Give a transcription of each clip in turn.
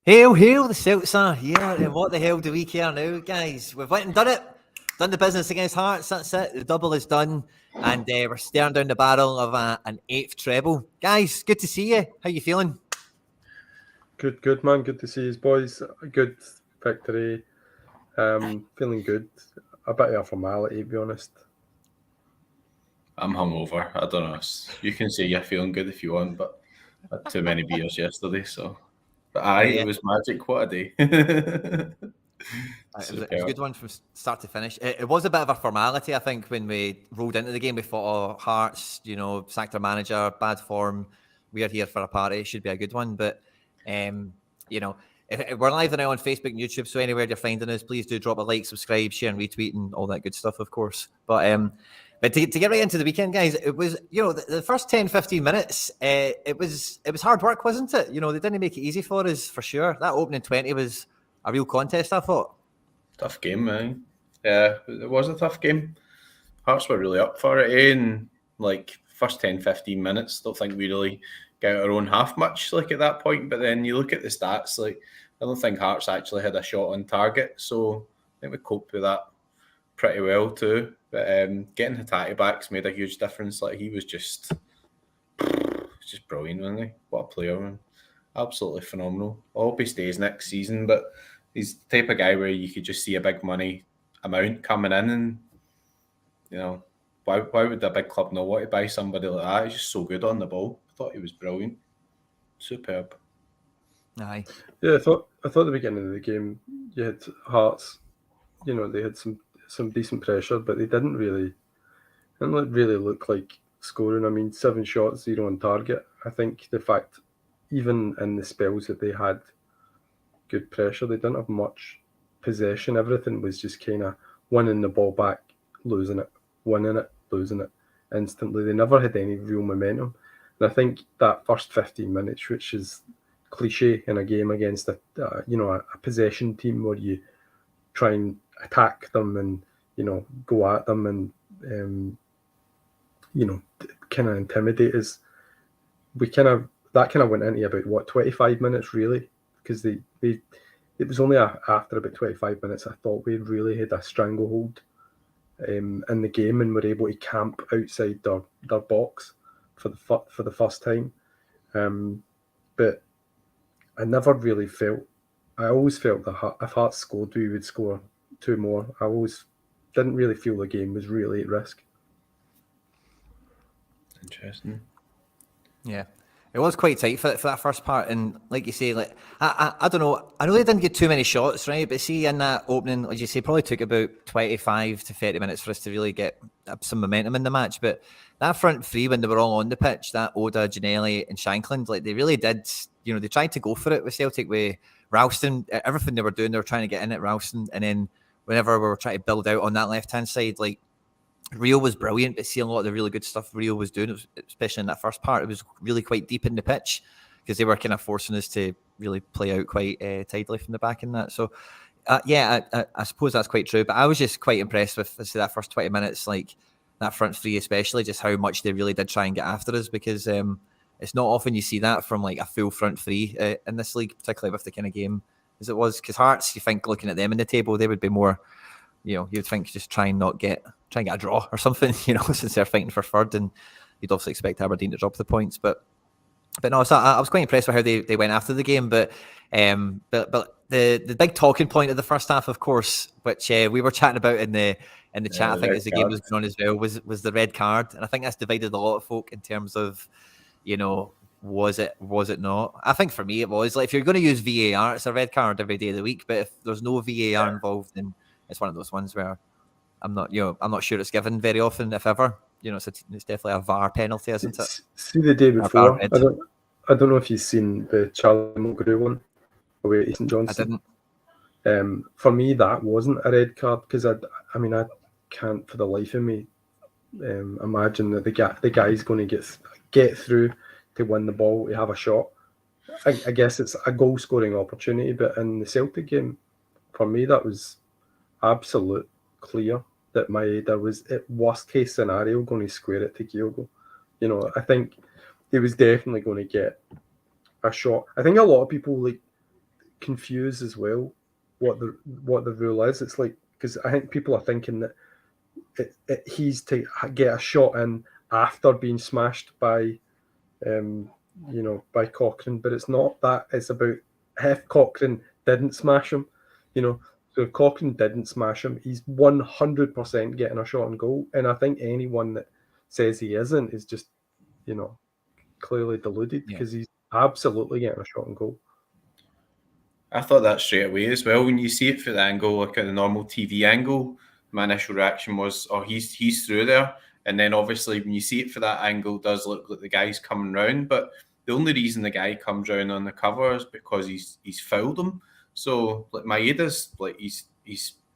Hail, hail, the Celts are here, and what the hell do we care now, guys? We've went and done it. Done the business against Hearts, that's it. The double is done, and we're staring down the barrel of an 8th treble. Guys, good to see you. How you feeling? Good, man. Good to see you, boys. A good victory. Feeling good. A bit of a formality, to be honest. I'm hungover. I don't know. You can say you're feeling good if you want, but I had too many beers yesterday, so... But it was magic. What a day. It was a good one from start to finish. It was a bit of a formality, I think, when we rolled into the game. We thought, oh, Hearts, sacked their manager, bad form. We're here for a party. It should be a good one. But, if we're live now on Facebook and YouTube, so anywhere you're finding us, please do drop a like, subscribe, share and retweet and all that good stuff, of course. But to get right into the weekend, guys, it was, the first 10, 15 minutes, it was hard work, wasn't it? They didn't make it easy for us, for sure. That opening 20 was a real contest, I thought. Tough game, man. Yeah, it was a tough game. Hearts were really up for it, and first 10, 15 minutes, don't think we really got our own half much, at that point. But then you look at the stats, I don't think Hearts actually had a shot on target, so I think we coped with that pretty well too. But getting Hatate back's made a huge difference. He was just brilliant, wasn't he? What a player, man. Absolutely phenomenal. I hope he stays next season, but he's the type of guy where you could just see a big money amount coming in, and why would a big club not want to buy somebody like that? He's just so good on the ball. I thought he was brilliant. Superb. Aye. Yeah, I thought at the beginning of the game you had Hearts, they had some decent pressure, but they didn't really look like scoring. I mean, 7 shots, 0 on target. I think the fact, even in the spells that they had good pressure, they didn't have much possession. Everything was just kind of winning the ball back, losing it, winning it, losing it instantly. They never had any real momentum. And I think that first 15 minutes, which is cliche in a game against a possession team where you try and attack them and go at them and kind of intimidate us. That kind of went into about 25 minutes really, because it was only after about 25 minutes I thought we really had a stranglehold in the game and were able to camp outside their box for the first time. But I never really felt. I always felt that if Hearts scored, we would score 2 more. I always didn't really feel the game was really at risk. Interesting. Yeah. It was quite tight for that first part, and like you say, I don't know. I know they didn't get too many shots, right? But see, in that opening, like you say, probably took about 25 to 30 minutes for us to really get some momentum in the match. But that front three, when they were all on the pitch, that Oda, Ginnelly, and Shankland, they really did. They tried to go for it with Celtic, with Ralston. Everything they were doing, they were trying to get in at Ralston, and then whenever we were trying to build out on that left hand side, Rio was brilliant, but seeing a lot of the really good stuff Rio was doing, especially in that first part, it was really quite deep in the pitch because they were kind of forcing us to really play out quite tidily from the back in that. So, I suppose that's quite true. But I was just quite impressed with that first 20 minutes, that front three especially, just how much they really did try and get after us, because it's not often you see that from a full front three in this league, particularly with the kind of game as it was. Because Hearts, you think looking at them in the table, they would be more... you'd think just try and get a draw or something, since they're fighting for third, and you'd obviously expect Aberdeen to drop the points. But no, so I was quite impressed with how they went after the game. But the big talking point of the first half, of course, which we were chatting about in the chat, I think, as the game was going on as well, was the red card, and I think that's divided a lot of folk in terms of, was it not? I think for me it was. If you're going to use VAR, it's a red card every day of the week. But if there's no VAR involved, then it's one of those ones where I'm not sure it's given very often, if ever. It's definitely a VAR penalty, isn't it? See the day before, I don't know if you've seen the Charlie Mulgrew one away at St Johnstone. I didn't. For me, that wasn't a red card, because I can't for the life of me imagine that the guy's going to get through to win the ball, to have a shot. I guess it's a goal scoring opportunity, but in the Celtic game, for me, that was absolute clear that there was, at worst case scenario, going to square it to Kyogo. I think he was definitely going to get a shot. I think a lot of people confused as well what the rule is. It's like, because I think people are thinking that he's to get a shot in after being smashed by by Cochrane, but it's not that. It's about if Cochrane didn't smash him, so if Cochrane didn't smash him, he's 100% getting a shot on goal. And I think anyone that says he isn't is just clearly deluded, because he's absolutely getting a shot on goal. I thought that straight away as well. When you see it through the angle, like at the normal TV angle, my initial reaction was, oh, he's through there. And then obviously when you see it for that angle, it does look like the guy's coming round. But the only reason the guy comes round on the cover is because he's fouled him. So like Maeda's like he's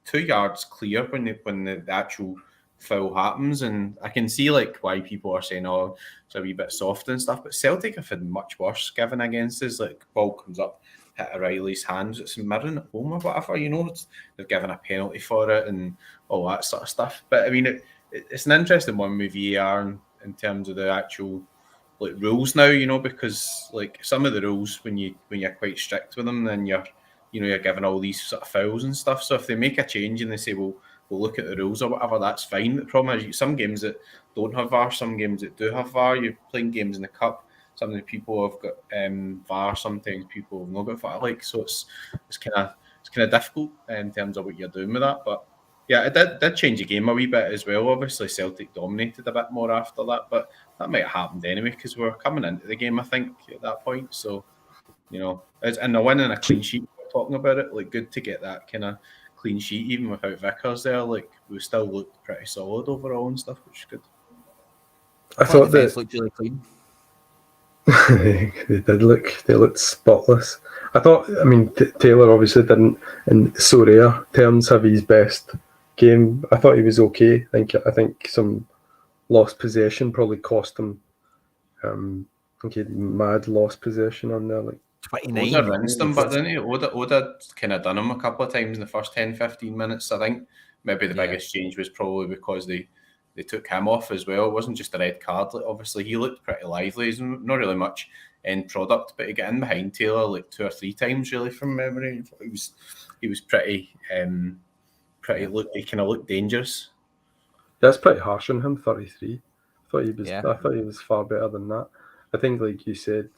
2 yards clear when the actual foul happens, and I can see like why people are saying, oh, it's a wee bit soft and stuff. But Celtic have had much worse given against us. Like ball comes up, hit O'Reilly's hands, it's mirroring at home or whatever. They've given a penalty for it and all that sort of stuff. But I mean, it's an interesting one with VAR in terms of the actual like rules now, because like some of the rules when you're quite strict with them, then you're given all these sort of fouls and stuff. So if they make a change and they say, well, we'll look at the rules or whatever, that's fine. The problem is some games that don't have VAR, some games that do have VAR. You're playing games in the cup. Some of the people have got VAR. Sometimes people have not got VAR. So it's kind of difficult in terms of what you're doing with that. But yeah, it did change the game a wee bit as well. Obviously, Celtic dominated a bit more after that, but that might have happened anyway because we were coming into the game, I think, at that point. So, and a win and a clean sheet, we're talking about it, like good to get that kind of clean sheet even without Vickers there. Like we still looked pretty solid overall and stuff, which is good. I thought that looked really clean. They looked spotless. I thought, Taylor obviously didn't, in Sorare terms, have his best game. I thought he was okay. I think some lost possession probably cost him. I think he had mad lost possession on there, like 29. Oda rinsed him, but didn't he? Oda kind of done him a couple of times in the first 10-15 minutes. I think maybe the biggest change was probably because they took him off as well. It wasn't just a red card. Like, obviously, he looked pretty lively. He's not really much end product, but he got in behind Taylor like 2 or 3 times, really, from memory. He was pretty. He kind of looked dangerous. That's pretty harsh on him. 33. I thought he was far better than that. I think, like you said,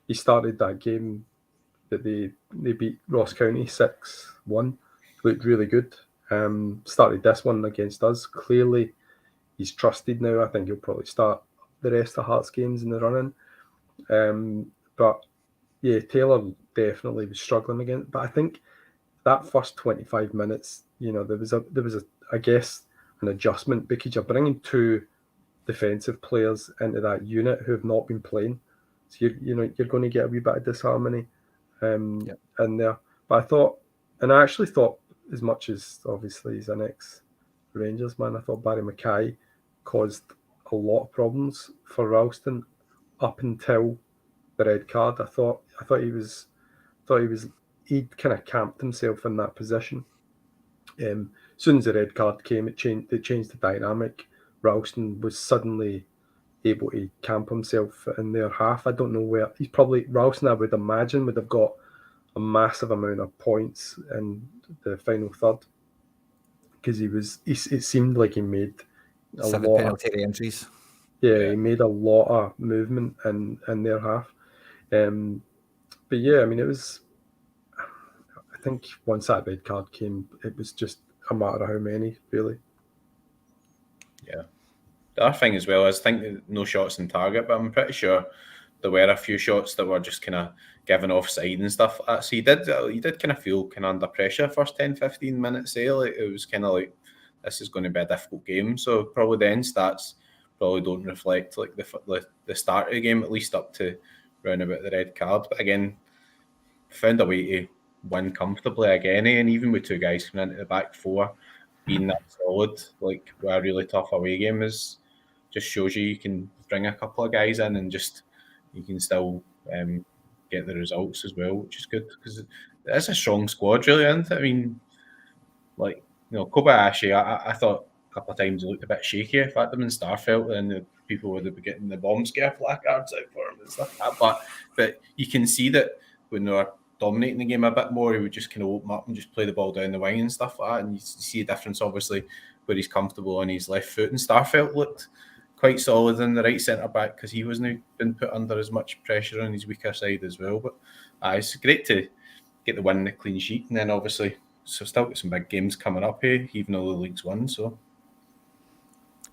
he started that game that they beat Ross County 6-1. Looked really good. Started this one against us. Clearly, he's trusted now. I think he'll probably start the rest of Hearts games in the running. But yeah, Taylor definitely was struggling again. But I think that first 25 minutes, there was I guess an adjustment because you're bringing 2 defensive players into that unit who have not been playing. So you're going to get a wee bit of disharmony in there. But I actually thought, as much as obviously he's an ex-Rangers man, I thought Barry Mackay caused a lot of problems for Ralston up until the red card. I thought he'd kind of camped himself in that position. As soon as the red card came, it changed the dynamic. Ralston was suddenly able to camp himself in their half. I don't know where he's probably Ralston, I would imagine, would have got a massive amount of points in the final third because it seemed like he made a 7 lot penalty entries. Yeah, he made a lot of movement in their half. But yeah, it was. I think once that red card came, it was just a matter of how many, really. Yeah. The other thing as well is I think no shots in target, but I'm pretty sure there were a few shots that were just kind of given offside and stuff like that. So you did kind of feel kind of under pressure first 10-15 minutes. Like it was kind of like this is going to be a difficult game. So probably the end stats probably don't reflect like the start of the game, at least up to round about the red card. But again, found a way to win comfortably again, and even with 2 guys coming into the back 4, being that solid, like with a really tough away game is just shows you can bring a couple of guys in and just you can still get the results as well, which is good because it's a strong squad, really, isn't it? Kobayashi, I thought a couple of times he looked a bit shaky. If that had been Starfelt, then the people would have been getting the bomb scare placards out for him and stuff like that. But you can see that when they were dominating the game a bit more. He would just kind of open up and just play the ball down the wing and stuff like that. And you see a difference, obviously, where he's comfortable on his left foot. And Starfelt looked quite solid in the right centre back because he wasn't been put under as much pressure on his weaker side as well. But it's great to get the win and the clean sheet, and then obviously still got some big games coming up here, even though the league's won. So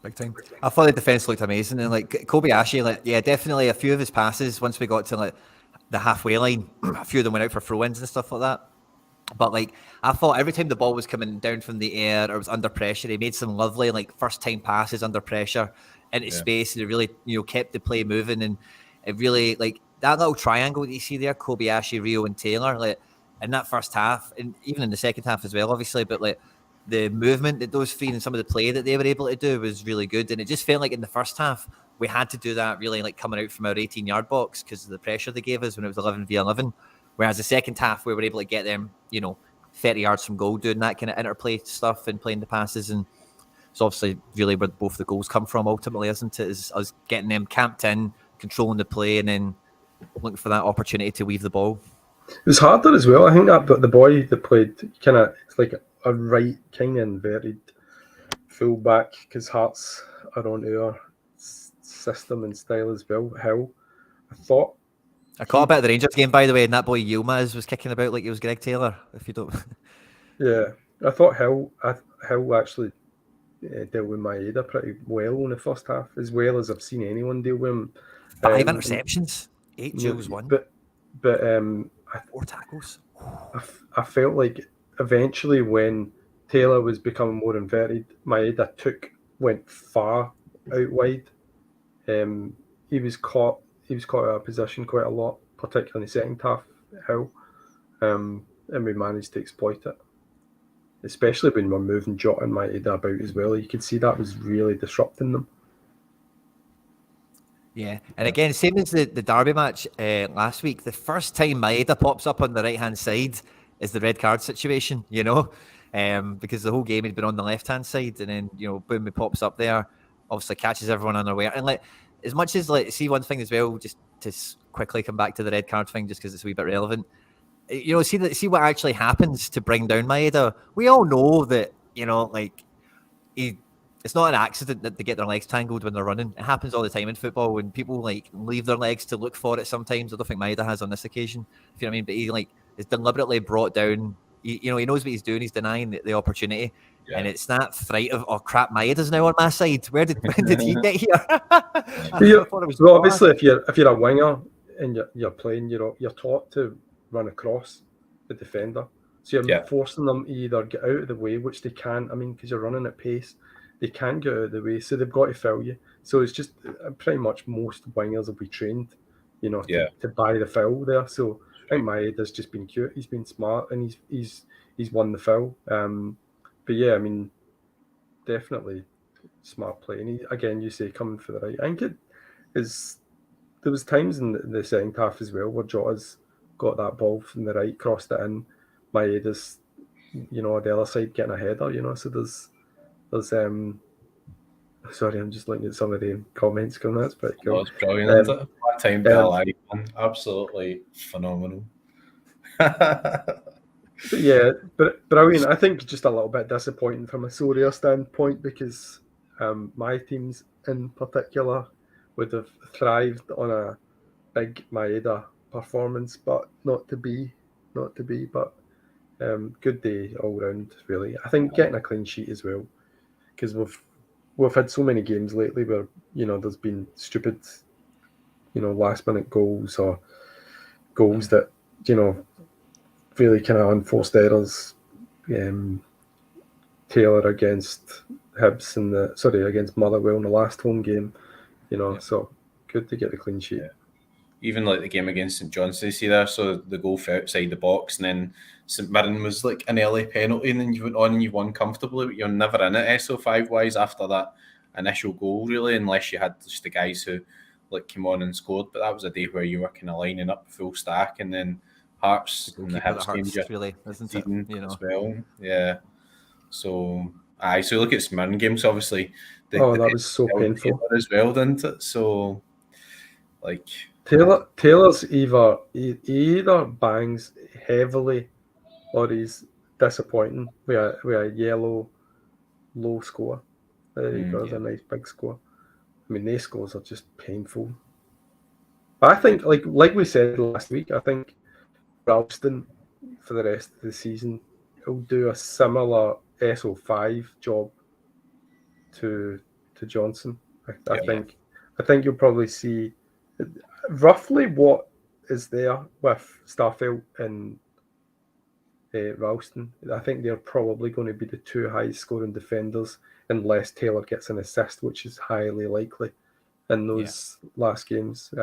big time. I thought the defence looked amazing, and like Kobayashi, like definitely a few of his passes once we got to like the halfway line, a few of them went out for throw-ins and stuff like that. But like I thought every time the ball was coming down from the air or was under pressure, he made some lovely like first time passes under pressure into space, and it really kept the play moving. And it really like that little triangle that you see there, Kobayashi, Rio, and Taylor, like in that first half, and even in the second half as well, obviously. But like the movement that those three and some of the play that they were able to do was really good. And it just felt like in the first half we had to do that really like coming out from our 18-yard box because of the pressure they gave us when it was 11v11. Whereas the second half we were able to get them 30 yards from goal, doing that kind of interplay stuff and playing the passes. And it's obviously really where both the goals come from ultimately, isn't it? Is us getting them camped in, controlling the play, and then looking for that opportunity to weave the ball. It was harder as well. I think that the boy that played it's like a right kind of inverted full back because Hearts are on our system and style as well. Hill, I caught a bit of the Rangers game, by the way, and that boy Yilmaz was kicking about like he was Greg Taylor. If you don't, yeah, I thought Hill actually dealt with Maeda pretty well in the first half, as well as I've seen anyone deal with him. 5 interceptions, 8 duels won, but 4 tackles. I felt like eventually when Taylor was becoming more inverted, Maeda went far out wide. He was caught out of position quite a lot, particularly in the second half. Hill, and we managed to exploit it, especially when we're moving Jota and Maeda about as well. You could see that was really disrupting them. Yeah, and again, same as the Derby match last week, the first time Maeda pops up on the right-hand side is the red card situation, because the whole game he'd been on the left-hand side, and then, boom, he pops up there, obviously catches everyone unaware. And like, as much as like, see one thing as well, just to quickly come back to the red card thing, just because it's a wee bit relevant, see what actually happens to bring down Maeda. We all know that, it's not an accident that they get their legs tangled when they're running. It happens all the time in football when people like leave their legs to look for it sometimes. I don't think Maeda has on this occasion, if you know what I mean. But he like is deliberately brought down. He knows what he's doing. He's denying the opportunity. Yeah. And it's that fright of, oh crap, Maeda's now on my side. When did he get here? Well, obviously, if you're a winger and you're playing, you're taught to run across the defender. So you're forcing them to either get out of the way, which they can't. I mean, because you're running at pace. They can get out of the way, so they've got to foul you. So it's just pretty much most wingers will be trained, to buy the foul there. So I think Maeda's just been cute. He's been smart, and he's won the foul. But yeah, I mean, definitely smart play. And again, you say coming for the right. I think it is. There was times in the second half as well where Jota's got that ball from the right, crossed it in. Maeda's, on the other side getting a header. So there's sorry, I'm just looking at some of the comments coming. That's pretty cool. That's brilliant, isn't it? That time Bell, absolutely phenomenal. But brilliant. I think just a little bit disappointing from a Sorare standpoint because my teams in particular would have thrived on a big Maeda performance, but not to be. But good day all round, really. I think getting a clean sheet as well. Because we've had so many games lately where there's been stupid last minute goals or goals that really kind of unforced errors. Taylor against Hibs against Motherwell in the last home game. So good to get the clean sheet. Yeah. Even like the game against St John's, you see there, so the goal for outside the box, and then St Mirren was like an early penalty, and then you went on and you won comfortably, but you're never in it SO5 wise after that initial goal, really, unless you had just the guys who like came on and scored. But that was a day where you were kind of lining up full stack, and then Hearts and the Hibs game just really, isn't it? As well. Yeah. So so look at St Mirren games, obviously. That was so painful as well, didn't it? So like. Taylor's he either bangs heavily or he's disappointing with a yellow low score. There he goes, a nice big score. I mean, these scores are just painful. But I think, like we said last week, I think Ralston for the rest of the season will do a similar SO5 job to Johnson. I think you'll probably see roughly what is there with Starfelt and Ralston. I think they're probably going to be the two highest scoring defenders unless Taylor gets an assist, which is highly likely in those last games.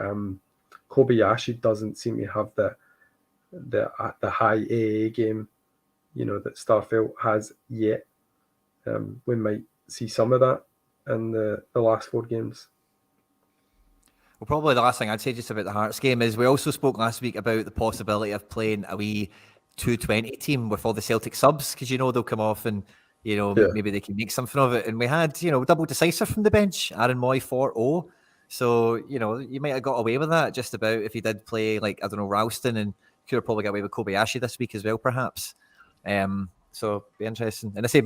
Kobayashi doesn't seem to have the high AA game, that Starfelt has yet. We might see some of that in the last 4 games. Well, probably the last thing I'd say just about the Hearts game is we also spoke last week about the possibility of playing a wee 220 team with all the Celtic subs, because they'll come off and maybe they can make something of it. And we had double decisive from the bench, Aaron Moy 4-0. So you might have got away with that just about if he did play Ralston, and could have probably got away with Kobayashi this week as well, perhaps. So be interesting. And I say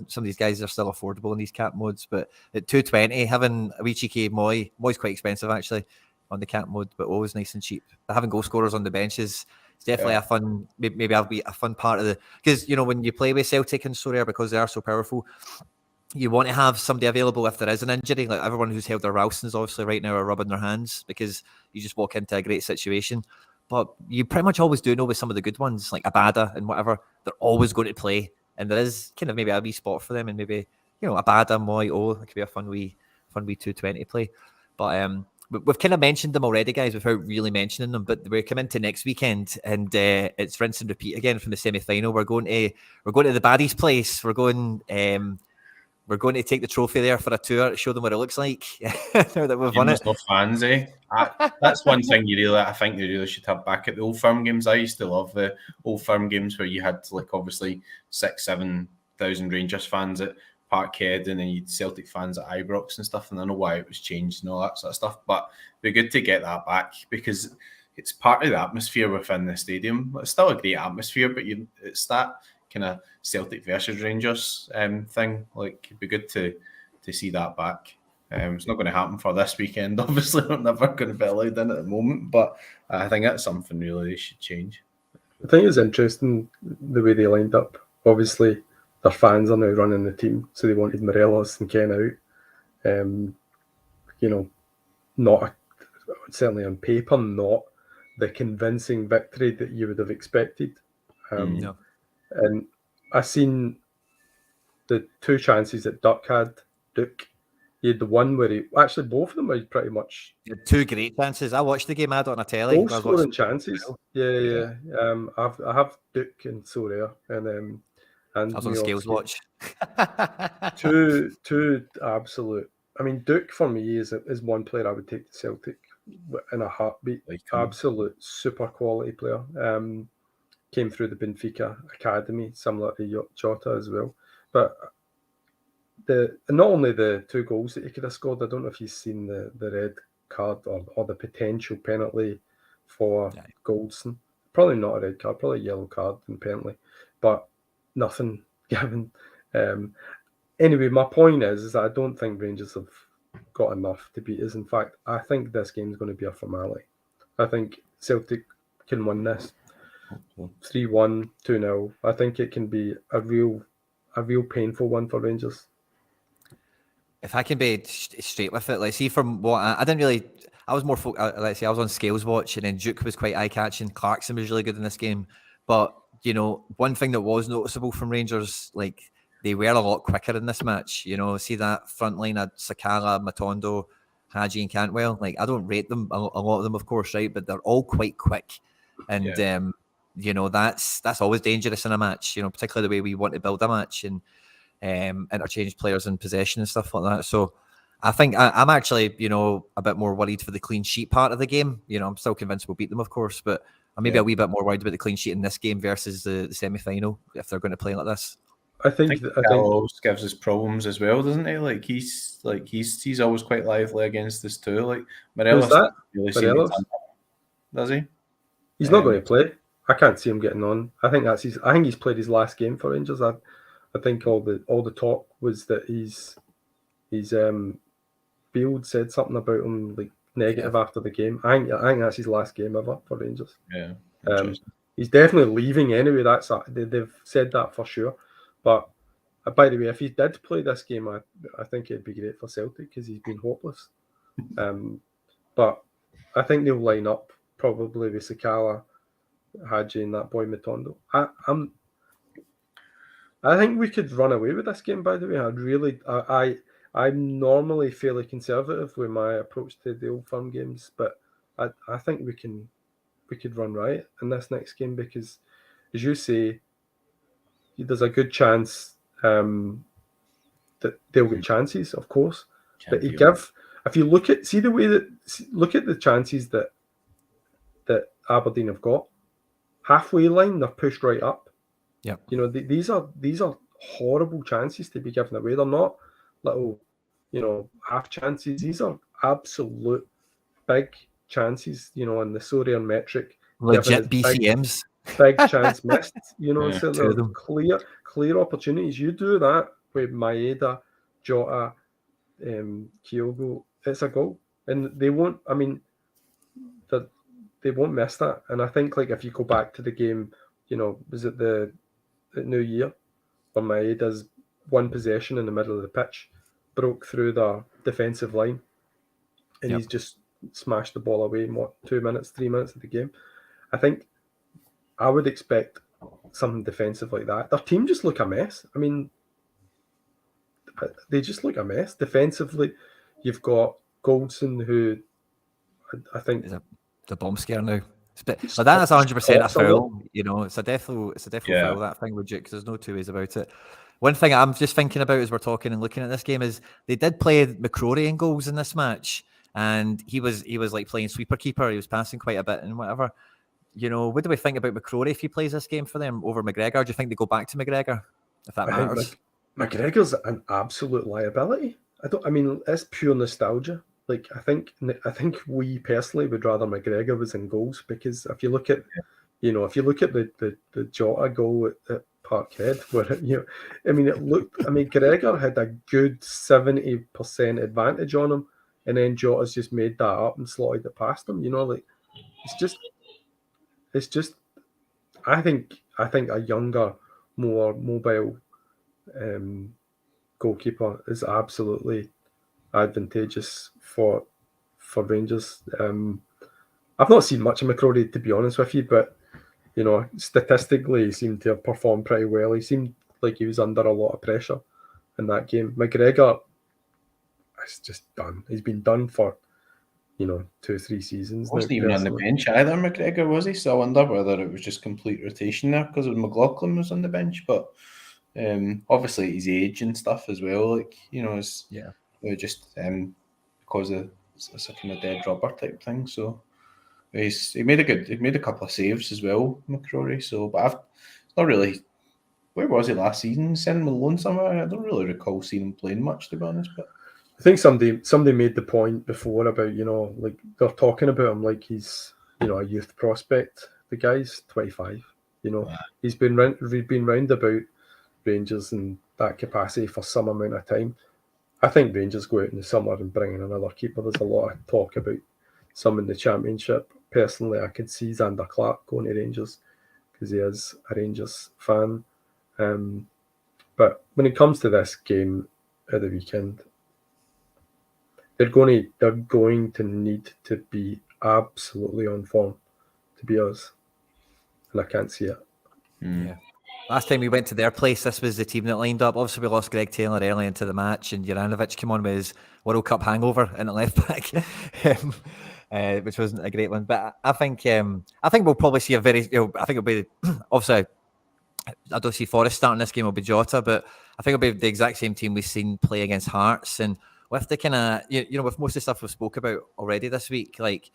some of these guys are still affordable in these cap modes, but at 220, having a wee cheeky Moy's quite expensive actually on the cap mode, but always nice and cheap. But having goal scorers on the benches, it's definitely a fun, maybe I'll be a fun part of because when you play with Celtic and Sorare, because they are so powerful, you want to have somebody available if there is an injury. Like everyone who's held their Ralstons obviously right now are rubbing their hands because you just walk into a great situation. But you pretty much always do know with some of the good ones, like Abada and whatever, they're always going to play. And there is kind of maybe a wee spot for them, and maybe, Abada, Moy, it could be a fun wee 220 play. But we've kind of mentioned them already, guys, without really mentioning them. But we're coming to next weekend, and it's rinse and repeat again from the semi-final. We're going to the baddies' place. We're going to take the trophy there for a tour, show them what it looks like now that we've won it. No fans, eh? That's one thing I think they really should have back at the Old Firm games. I used to love the Old Firm games where you had obviously 6,000-7,000 Rangers fans at Parkhead, and then you'd Celtic fans at Ibrox and stuff. And I know why it was changed and all that sort of stuff, but it'd be good to get that back because it's part of the atmosphere within the stadium. It's still a great atmosphere, but it's that kind of Celtic versus Rangers thing. It'd be good to see that back. It's not going to happen for this weekend. Obviously, we're never going to be allowed in at the moment, but I think that's something really they should change. I think it's interesting the way they lined up. Obviously, their fans are now running the team, so they wanted Morelos and Ken out. Certainly on paper, not the convincing victory that you would have expected. No. And I seen the 2 chances that Duck had. He had the one where both of them were pretty much 2 great chances. I watched the game. I had it on a telly. goal scoring chances. Yeah. I have Duke and Sorare, and I was on Scales Watch. two absolute. I mean, Duke for me is one player I would take to Celtic in a heartbeat. Absolute super quality player. Came through the Benfica academy, similar to Jota as well. But not only the 2 goals that he could have scored, I don't know if you've seen the red card or the potential penalty for Goldson. Probably not a red card, probably a yellow card and penalty, but nothing given. Anyway, my point is that I don't think Rangers have got enough to beat us. In fact, I think this game is going to be a formality. I think Celtic can win this 3-1, 2-0. I think it can be a real painful one for Rangers. If I can be straight with it, see from what I didn't really, I was more, let's say I was on Scales Watch, and then Duke was quite eye-catching. Clarkson was really good in this game. But, one thing that was noticeable from Rangers, they were a lot quicker in this match. See that front line of Sakala, Matondo, Hadji and Cantwell. I don't rate them, a lot of them, of course, right? But they're all quite quick. And, that's always dangerous in a match, particularly the way we want to build a match and interchange players in possession and stuff like that. So I think I'm actually, a bit more worried for the clean sheet part of the game. I'm still convinced we'll beat them, of course, but I'm maybe a wee bit more worried about the clean sheet in this game versus the semi-final if they're going to play like this. I think always gives us problems as well, doesn't he? He's always quite lively against us too. Morelos really does he? He's not going to play. I can't see him getting on. I think he's played his last game for Rangers. I think all the talk was that he's Field said something about him like negative after the game. I think that's his last game ever for Rangers. Yeah. He's definitely leaving anyway. They've said that for sure. But by the way, if he did play this game, I think it'd be great for Celtic because he's been hopeless. But I think they'll line up probably with Sakala, Hadji, and that boy Matondo. I think we could run away with this game. By the way, I'm normally fairly conservative with my approach to the Old Firm games, but I think we could run riot in this next game because, as you say, there's a good chance that they'll get chances, of course. But if you look at the chances that Aberdeen have got, halfway line they're pushed right up. Yeah, these are horrible chances to be given away. They're not little, half chances. These are absolute big chances. In the Sorare metric, legit BCMs. Big chance missed. So two of they're them. clear opportunities. You do that with Maeda, Jota, Kyogo, it's a goal, and they won't. I mean, they won't miss that. And I think if you go back to the game, was it the New Year, where Maeda's one possession in the middle of the pitch broke through the defensive line, and he's just smashed the ball away in 3 minutes of the game. I think I would expect something defensive like that. Their team just look a mess. I mean, they just look a mess defensively. You've got Goldson, who I think is a bomb scare now. But that is 100% a foul. It's a definite foul, that thing with Duke, because there's no two ways about it. One thing I'm just thinking about as we're talking and looking at this game is they did play McCrory in goals in this match, and he was like playing sweeper keeper. He was passing quite a bit and whatever. What do we think about McCrory if he plays this game for them over McGregor? Do you think they go back to McGregor if that matters? McGregor's an absolute liability. I mean, it's pure nostalgia. I think we personally would rather McGregor was in goals, because if you look at, the Jota goal at Parkhead, where Gregor had a good 70% advantage on him, and then Jota's just made that up and slotted it past him. It's just. I think a younger, more mobile goalkeeper is absolutely advantageous for Rangers. I've not seen much of McCrory, to be honest with you, but statistically he seemed to have performed pretty well. He seemed like he was under a lot of pressure in that game. McGregor is just done. He's been done for 2 or 3 seasons. Wasn't even on the bench either, McGregor, was he? So I wonder whether it was just complete rotation there because McLaughlin was on the bench, but obviously his age and stuff as well. It's just because of it's a kind of dead rubber type thing. So he made a couple of saves as well, McCrory. So, but I've not really. Where was he last season? Send him alone somewhere. I don't really recall seeing him playing much, to be honest. But I think somebody made the point before about they're talking about him like he's a youth prospect. The guy's 25. He's been round about Rangers in that capacity for some amount of time. I think Rangers go out in the summer and bring in another keeper. There's a lot of talk about some in the Championship. Personally, I could see Xander Clark going to Rangers because he is a Rangers fan. But when it comes to this game at the weekend, they're going to need to be absolutely on form to beat us, and I can't see it. Yeah. Last time we went to their place, this was the team that lined up. Obviously, we lost Greg Taylor early into the match, and Juranovic came on with his World Cup hangover in the left back, which wasn't a great one. But I think we'll probably see a very. I think it'll be obviously. I don't see Forrest starting this game. It'll be Jota, but I think it'll be the exact same team we've seen play against Hearts, and with the kind of with most of the stuff we've spoke about already this week, like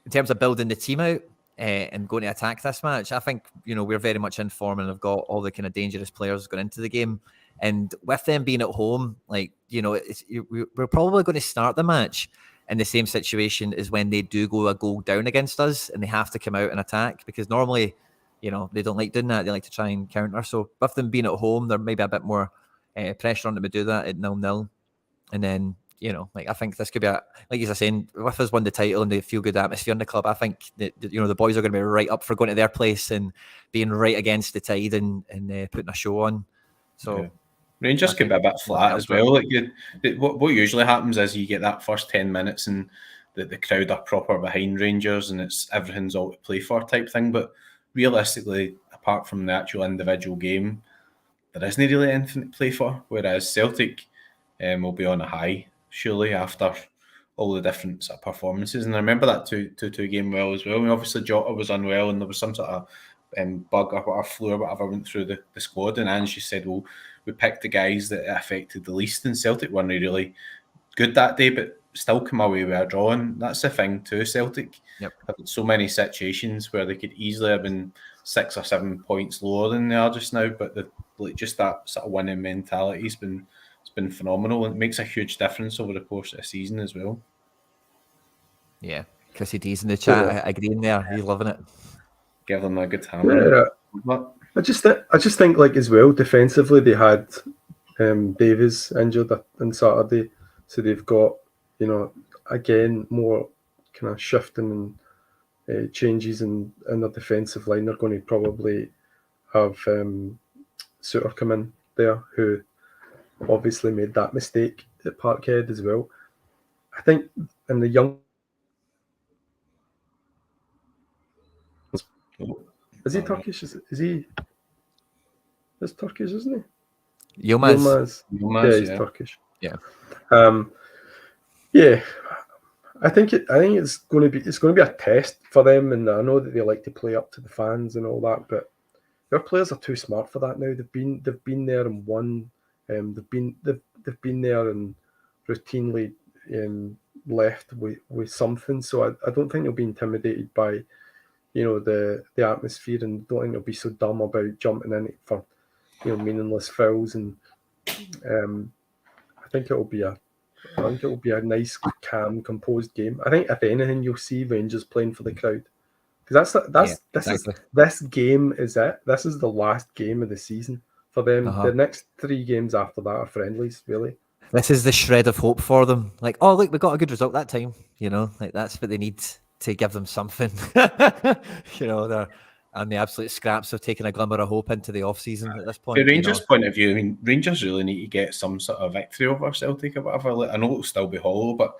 in terms of building the team out. And going to attack this match, I think we're very much in form and have got all the kind of dangerous players going into the game. And with them being at home, we're probably going to start the match in the same situation as when they do go a goal down against us and they have to come out and attack, because normally, you know, they don't like doing that. They like to try and counter. So with them being at home, there may be a bit more pressure on them to do that at 0-0. And then, you know, like I think this could be like you're saying, with us won the title and they feel good atmosphere in the club, I think that, you know, the boys are going to be right up for going to their place and being right against the tide and putting a show on. So yeah. Rangers could be a bit flat as well. Like what usually happens is you get that first 10 minutes and the crowd are proper behind Rangers and it's everything's all to play for type thing. But realistically, apart from the actual individual game, there isn't really anything to play for. Whereas Celtic will be on a high, surely, after all the different sort of performances. And I remember that 2-2 game well as well. I mean, obviously, Jota was unwell and there was some sort of bug or flu or whatever went through the squad. And Ange just said, well, we picked the guys that it affected the least. And Celtic weren't really good that day, but still come away with a draw. And that's the thing too, Celtic. Yep. Have so many situations where they could easily have been 6 or 7 points lower than they are just now, but just that sort of winning mentality has been phenomenal, and it makes a huge difference over the course of the season as well. Yeah, Chrissy D's in the chat agreeing there. He's loving it. Give them a good hammer. Yeah. I just think like as well, defensively they had Davies injured on Saturday, so they've got, you know, again more kind of shifting and changes in their defensive line. They're going to probably have Suter come in there, who obviously made that mistake at Parkhead as well. I think in the young, is he Turkish? Is he? He's Turkish, isn't he? Yilmaz. Yeah, he's Turkish. Yeah. Yeah. I think it's going to be a test for them, and I know that they like to play up to the fans and all that, but their players are too smart for that now. They've been there and won. They've been there and routinely left with something. So I don't think they'll be intimidated by, you know, the atmosphere, and don't think they'll be so dumb about jumping in it for, you know, meaningless fouls. And I think it will be a nice, calm, composed game. I think if anything, you'll see Rangers playing for the crowd, because this game is it. This is the last game of the season for them. The next 3 games after that are friendlies, really. This is the shred of hope for them. Like, oh, look, we got a good result that time. You know, like that's what they need to give them something. You know, they're on the absolute scraps of taking a glimmer of hope into the off-season at this point. From Rangers' point of view, I mean, Rangers really need to get some sort of victory over Celtic or whatever. Like, I know it'll still be hollow, but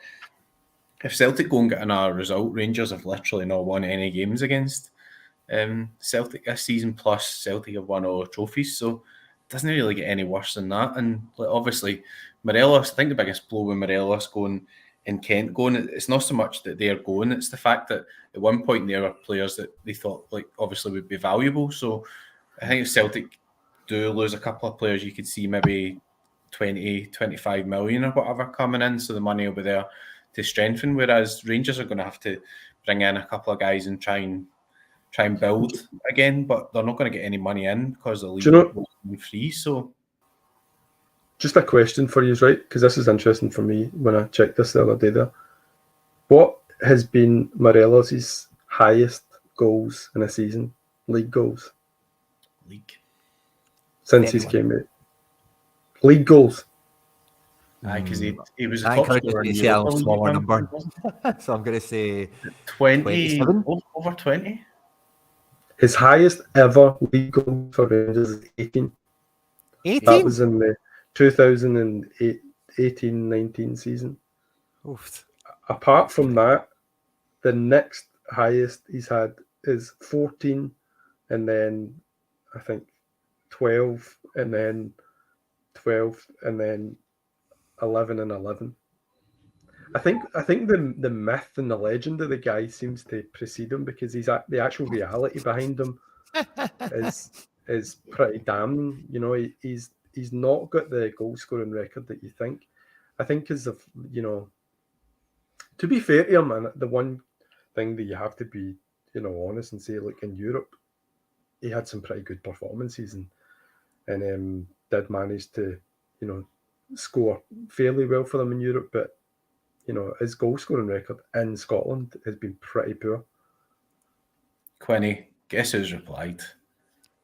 if Celtic go and get another result, Rangers have literally not won any games against Celtic this season, plus Celtic have won all the trophies, so it doesn't really get any worse than that. And like, obviously, Morelos, I think the biggest blow with Morelos going and Kent going, it's not so much that they're going, it's the fact that at one point there were players that they thought like obviously would be valuable. So I think if Celtic do lose a couple of players, you could see maybe 20, 25 million or whatever coming in, so the money will be there to strengthen, whereas Rangers are going to have to bring in a couple of guys and try and build again, but they're not going to get any money in because the league is free. So just a question for you, right? Because this is interesting for me when I checked this the other day there. What has been Morelos' highest goals in a season? League goals? Since he's came out. League goals? Because he was a I top scorer. Say a smaller number. So I'm going to say 20, over 20. His highest ever league goal for Rangers is 18. 18? That was in the 2018-19 season. Oof. Apart from that, the next highest he's had is 14, and then I think 12, and then 12, and then 11 and 11. I think the myth and the legend of the guy seems to precede him, because the actual reality behind him is pretty damning. You know, he's not got the goal scoring record that you think. I think because of, you know, to be fair to him, and the one thing that you have to be, you know, honest and say, like in Europe, he had some pretty good performances and did manage to, you know, score fairly well for them in Europe, but his goal scoring record in Scotland has been pretty poor. Quinny, guess who's replied?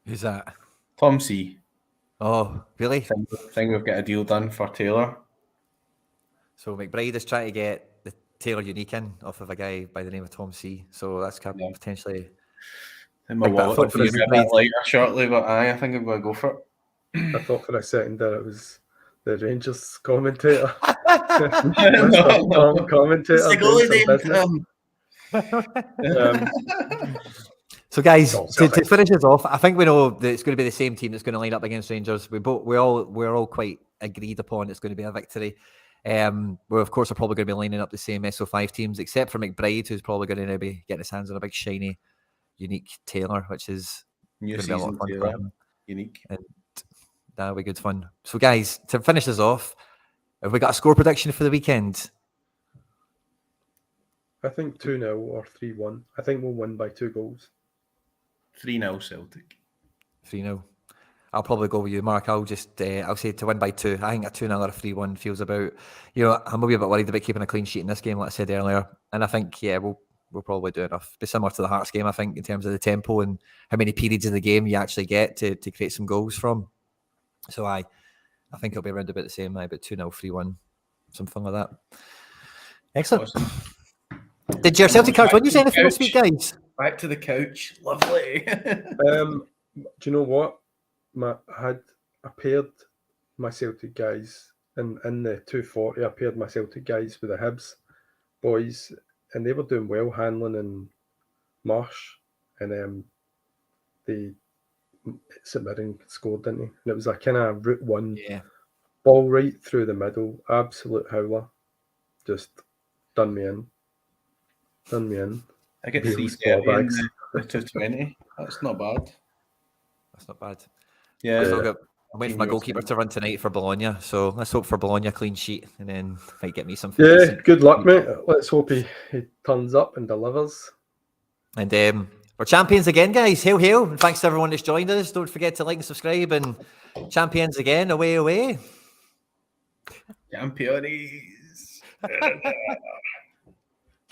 Who's that? Tom C. Oh, really? Think we've got a deal done for Taylor. So McBride is trying to get the Taylor unique in off of a guy by the name of Tom C. So that's potentially. And my Big bit of wallet fun will for be you, a bit McBride. lighter shortly, but I think I'm going to go for it. I thought for a second that it was the Rangers commentator. No. Tom commentator. It's the goalie doing some business. So guys, Go, to Celtics. finish this off, I think we know that it's going to be the same team that's going to line up against Rangers. We're all quite agreed upon it's going to be a victory. We of course are probably going to be lining up the same SO5 teams, except for McBride, who's probably going to be getting his hands on a big shiny, unique Taylor, which is New going to be a lot of season fun for Taylor. him. Unique. And that'll be good fun. So guys, to finish this off, have we got a score prediction for the weekend? I think 2-0 or 3-1. I think we'll win by 2 goals. 3-0 Celtic. 3-0. I'll probably go with you, Mark. I'll say to win by 2. I think a 2-0 or a 3-1 feels about. I'm maybe a bit worried about keeping a clean sheet in this game, like I said earlier. And I think, we'll probably do enough. Be similar to the Hearts game, I think, in terms of the tempo and how many periods of the game you actually get to create some goals from. So I think it'll be around about the same, about 2-0, 3-1, something like that. Excellent. Awesome. Did your Celtic cards win you anything this week, guys? Back to the couch. Lovely. Do you know what? I paired my Celtic guys in the 240. I paired my Celtic guys with the Hibs boys, and they were doing well, Hanlon and Marsh, and St Mirren scored, didn't he? And it was a kind of route one ball right through the middle, absolute howler, just done me in. I get Really 330 in clawbacks. the 220. That's not bad. That's not bad. Yeah. I'm waiting for my goalkeeper to run tonight for Bologna, so let's hope for Bologna clean sheet, and then might get me something. Yeah, decent. good luck, mate. Let's hope he turns up and delivers. And we're champions again, guys. Hail, hail. And thanks to everyone that's joined us. Don't forget to like and subscribe, and champions again, away, away. Champions.